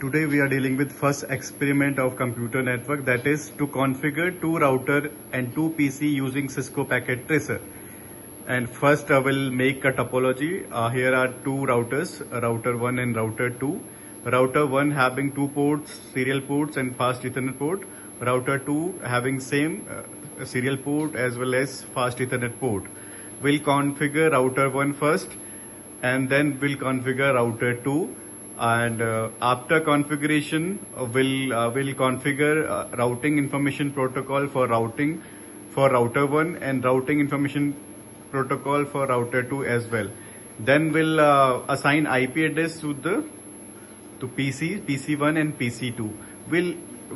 Today we are dealing with first experiment of computer network, that is to configure two router and two PC using Cisco Packet Tracer. And first I will make a topology. Here are two routers, router 1 and router 2. Router 1 having two ports, serial ports and fast Ethernet port. Router 2 having same serial port as well as fast Ethernet port. We'll configure router 1 first and then we'll configure router 2. And after configuration we'll configure routing information protocol for routing for router 1 and routing information protocol for router 2 as well. Then we'll assign IP address to PC1 and PC2.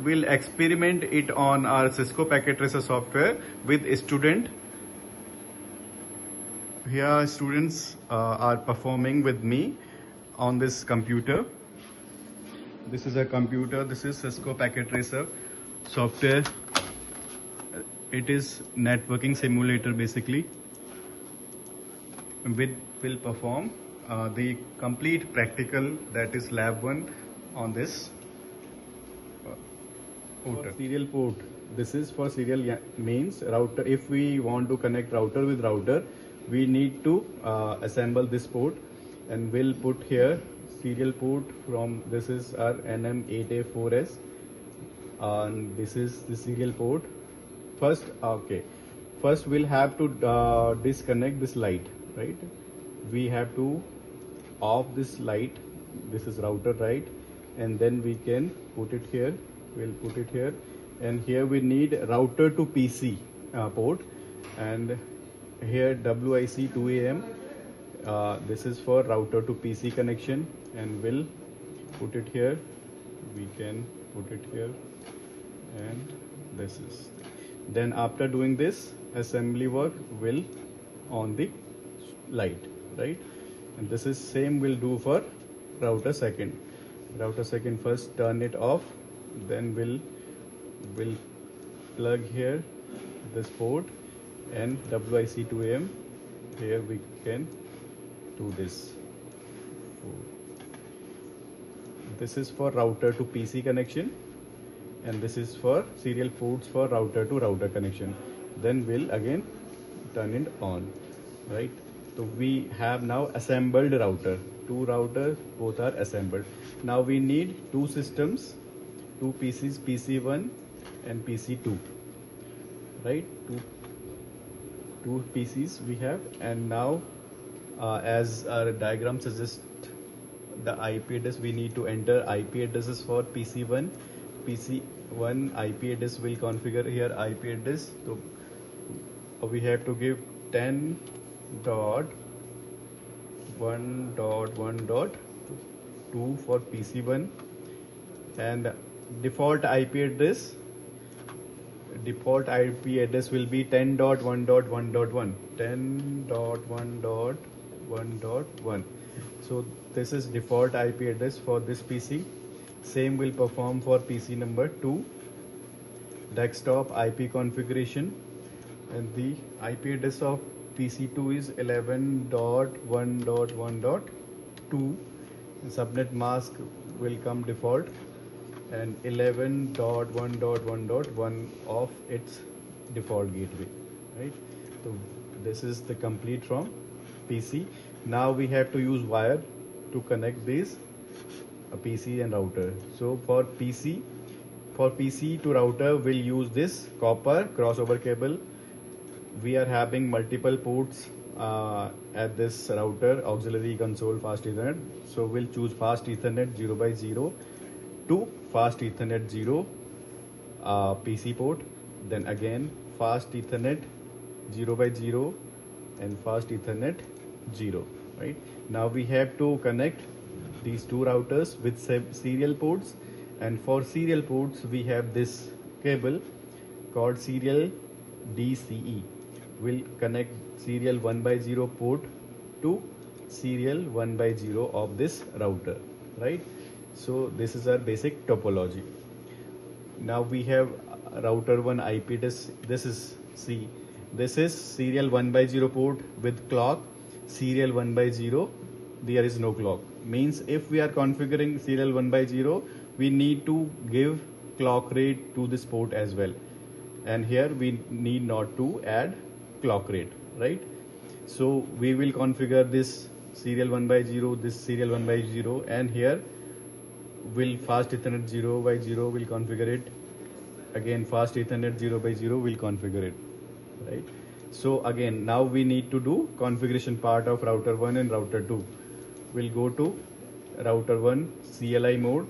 We'll experiment it on our Cisco Packet Tracer software with a student. Here students are performing with me on this computer. This is a computer. This is Cisco Packet Tracer software. It is networking simulator basically. Will perform the complete practical, that is lab 1 on this router. Serial port. This is for serial means router. If we want to connect router with router, we need to assemble this port. And we'll put here serial port from, this is our NM8A4S and this is the serial port. First we'll have to disconnect this light, right? We have to off this light. This is router, right? And then we can put it here. We'll put it here, and here we need router to PC port, and here WIC 2AM. This is for router to PC connection, and we'll put it here. We can put it here, and this is. Then after doing this assembly work, will on the light, right? And this is same we'll do for router second. Router second, first turn it off, then we'll plug here this port and WIC 2AM. Here we can do this. This is for router to PC connection, and this is for serial ports for router to router connection. Then we'll again turn it on, right? So we have now assembled router. Two routers, both are assembled. Now we need two systems, two PCs, PC1 and PC2, right? Two PCs we have, and now as our diagram suggests, the IP address, we need to enter IP addresses for PC1. PC1 IP address will configure here IP address. So we have to give 10.1.1.2 for PC1, and default IP address will be 10.1.1.1. 10.1.1.1. So this is default IP address for this PC. Same will perform for PC number 2. Desktop IP configuration, and the IP address of PC2 is 11.1.1.2. Subnet mask will come default, and 11.1.1.1 of its default gateway, right? So this is the complete from PC. Now we have to use wire to connect these PC and router. So for PC to router, we'll use this copper crossover cable. We are having multiple ports at this router, auxiliary console fast Ethernet. So we'll choose fast Ethernet 0x0 to fast Ethernet 0 PC port. Then again fast Ethernet 0x0 and fast Ethernet 0, right? Now we have to connect these two routers with serial ports, and for serial ports we have this cable called serial DCE. We'll connect serial 1x0 port to serial 1x0 of this router, right? So this is our basic topology. Now we have router 1 IP address. This is serial 1x0 port with clock. Serial 1x0, there is no clock. means if we are configuring serial 1 by 0, we need to give clock rate to this port as well, and here we need not to add clock rate, right? So we will configure this serial 1 by 0, this serial 1 by 0, and here will fast Ethernet 0 by 0 will configure it, again fast Ethernet 0 by 0 will configure it, right? So again, now we need to do configuration part of router 1 and router 2. We'll go to router 1 CLI mode.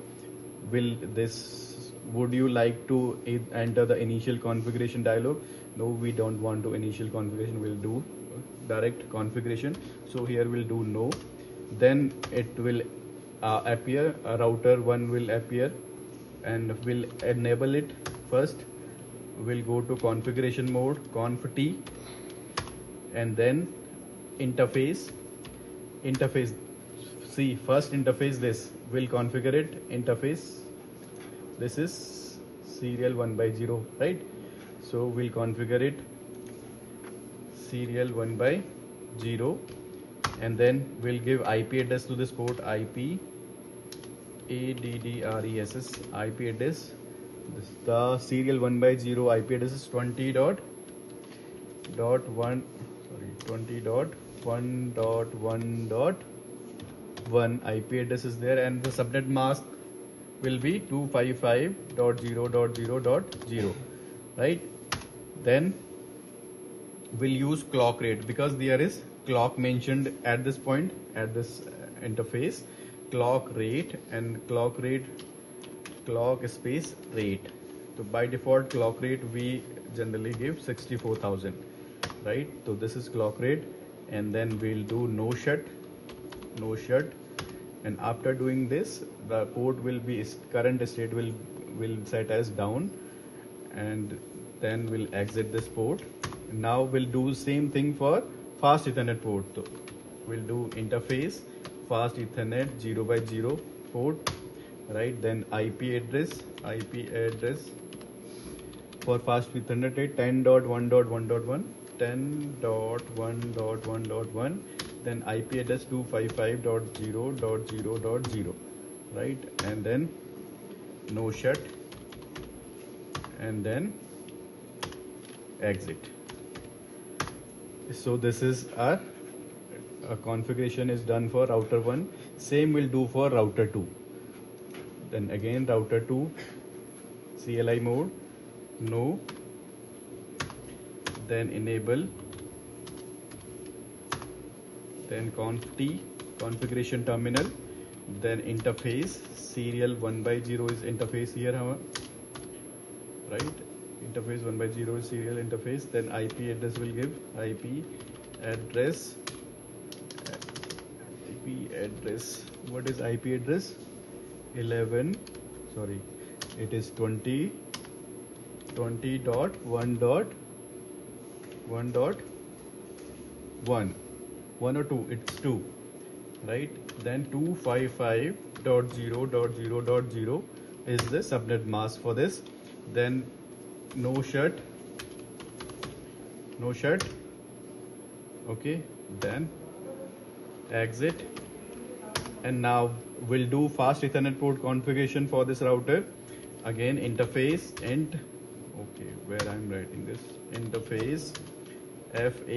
Would you like to enter the initial configuration dialog? No, we don't want to initial configuration, we'll do direct configuration. So here we'll do no, then it will appear, router 1 will appear, and we'll enable it. First we'll go to configuration mode, conf T, and then interface. See, first interface, this will configure it. Interface, this is serial 1 by 0, right? So we'll configure it serial 1 by 0, and then we'll give IP address to this port, IP address, IP address. The serial 1 by 0 IP address is 20.1.1.1 IP address is there, and the subnet mask will be 255.0.0.0, right? Then we'll use clock rate, because there is clock mentioned at this point, at this interface, clock rate and clock space rate. So by default clock rate we generally give 64,000, right? So this is clock rate, and then we'll do no shut, and after doing this, the port will be, current state will set as down, and then we'll exit this port. Now we'll do same thing for fast Ethernet port. So we'll do interface fast Ethernet 0 by 0 port, right? Then IP address for fast Ethernet rate 10.1.1.1, 10.1.1.1, then IP address 255.0.0.0, right? And then no shut, and then exit. So this is our configuration is done for router 1. Same will do for router 2. Then again router 2 CLI mode, no, then enable, then conf T, configuration terminal, then interface serial 1 by 0 is interface here, right? Interface 1 by 0 is serial interface. Then IP address will give IP address. What is IP address? 11. Sorry, it is 20.1.1.1 or 2. It's 2, right? Then 255.0.0.0 is the subnet mask for this. Then no shut, okay, then exit. And now we'll do fast Ethernet port configuration for this router. Again interface int, okay, where I'm writing this, interface FA